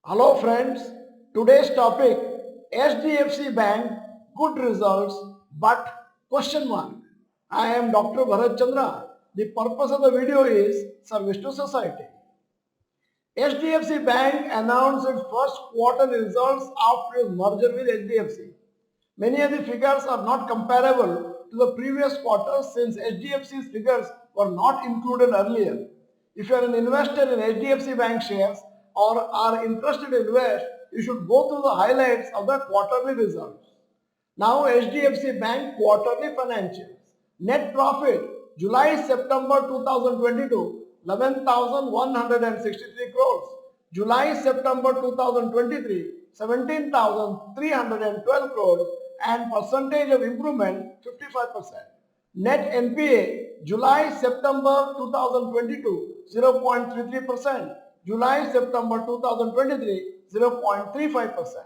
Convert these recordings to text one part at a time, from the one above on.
Hello friends, today's topic HDFC Bank good results but question mark. I am Dr. Bharath Chandra. The purpose of the video is service to society. HDFC Bank announced its first quarter results after its merger with HDFC. Many of the figures are not comparable to the previous quarter since HDFC's figures were not included earlier. If you are an investor in HDFC Bank shares or are interested to invest, you should go through the highlights of the quarterly results. Now HDFC Bank quarterly financials. Net profit July-September 2022 11,163 crores. July-September 2023 17,312 crores and percentage of improvement 55%. Net NPA July-September 2022 0.33%. July-September 2023 0.35%.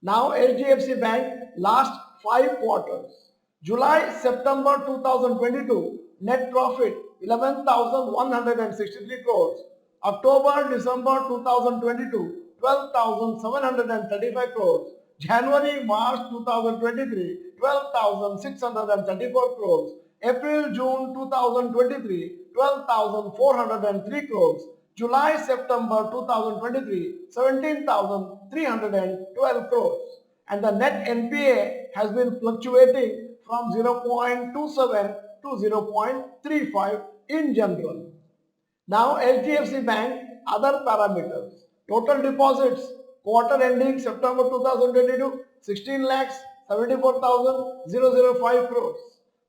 Now HDFC Bank last 5 quarters. July-September 2022 net profit 11,163 crores. October-December 2022 12,735 crores. January-March 2023 12,634 crores. April-June 2023 12,403 crores. July-September 2023 17,312 crores. And the net NPA has been fluctuating from 0.27 to 0.35 in general. Now HDFC Bank other parameters. Total deposits quarter ending September 2022 16 lakhs 74,005 crores.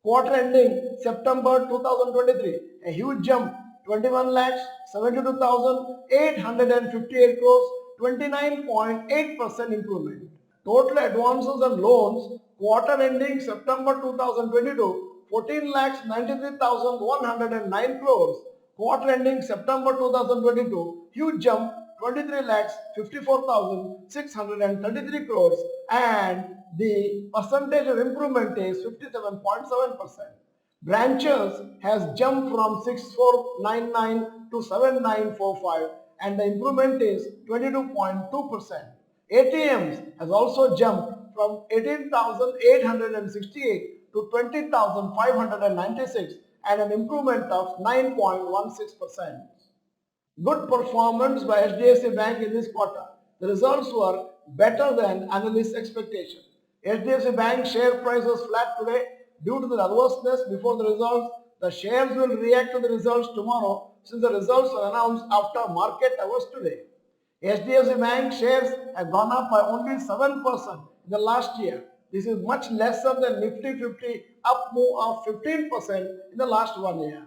Quarter ending September 2023 a huge jump 21 lakhs 72,858 crores, 29.8% improvement. Total advances and loans quarter ending September 2022 14 lakhs 93,109 crores. Quarter ending September 2022 huge jump 23 lakhs 54,633 crores and the percentage of improvement is 57.7%. Branches has jumped from 6499 to 7945 and the improvement is 22.2%. ATMs has also jumped from 18,868 to 20,596 and an improvement of 9.16%. Good performance by HDFC Bank in this quarter. The results were better than analysts' expectation. HDFC Bank share price was flat today due to the nervousness before the results. The shares will react to the results tomorrow since the results were announced after market hours today. HDFC Bank shares have gone up by only 7% in the last year. This is much lesser than Nifty 50 up move of 15% in the last 1 year.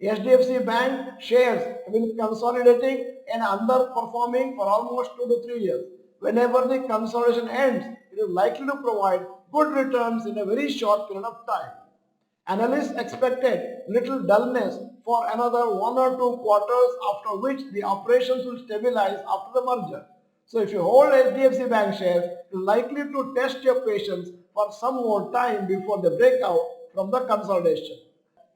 HDFC Bank shares have been consolidating and underperforming for almost 2 to 3 years. Whenever the consolidation ends, it is likely to provide good returns in a very short period of time. Analysts expected little dullness for another 1 or 2 quarters, after which the operations will stabilize after the merger. So if you hold HDFC Bank shares, you are likely to test your patience for some more time before they break out from the consolidation.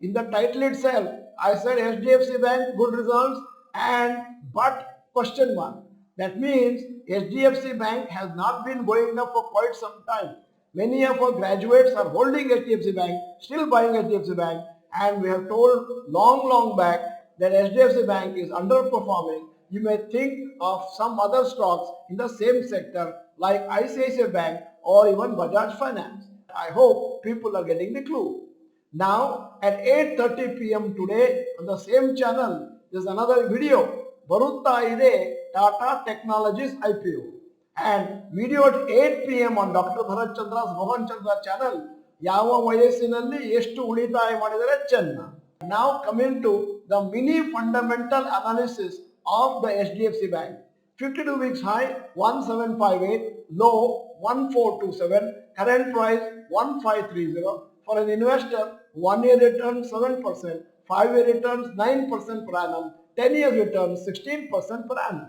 In the title itself, I said HDFC Bank good results and but question mark. That means HDFC Bank has not been going up for quite some time. Many of our graduates are holding HDFC Bank, still buying HDFC Bank, and we have told long back that HDFC Bank is underperforming. You may think of some other stocks in the same sector like ICICI Bank or even Bajaj Finance. I hope people are getting the clue. Now at 8:30 p.m. today on the same channel, there is another video. Bharuta Ide Tata Technologies IPO. And video at 8 p.m. on Dr.Bharath Chandra's Rohan Chandra channel. ಯಾವ ವಯಸ್ಸಿನಲ್ಲಿ ಎಷ್ಟು ಉಳಿತಾಯ ಮಾಡಿದರೆ ಚೆನ್ನ. Now coming to the mini fundamental analysis of the HDFC Bank. 52 weeks high 1758, low 1427, current price 1530. For an investor, 1 year return 7%, 5 year returns 9% per annum, 10 year returns 16% per annum.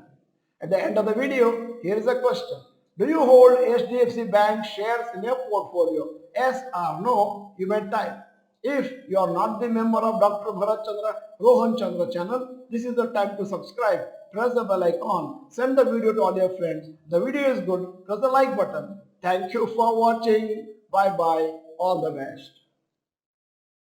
At the end of the video, here is a question. Do you hold HDFC Bank shares in your portfolio? Yes or no, you may type. If you are not the member of Dr. Bharath Chandra, Rohan Chandra channel, this is the time to subscribe. press the bell icon, send the video to all your friends. The video is good, press the like button. Thank you for watching. Bye bye. All the best.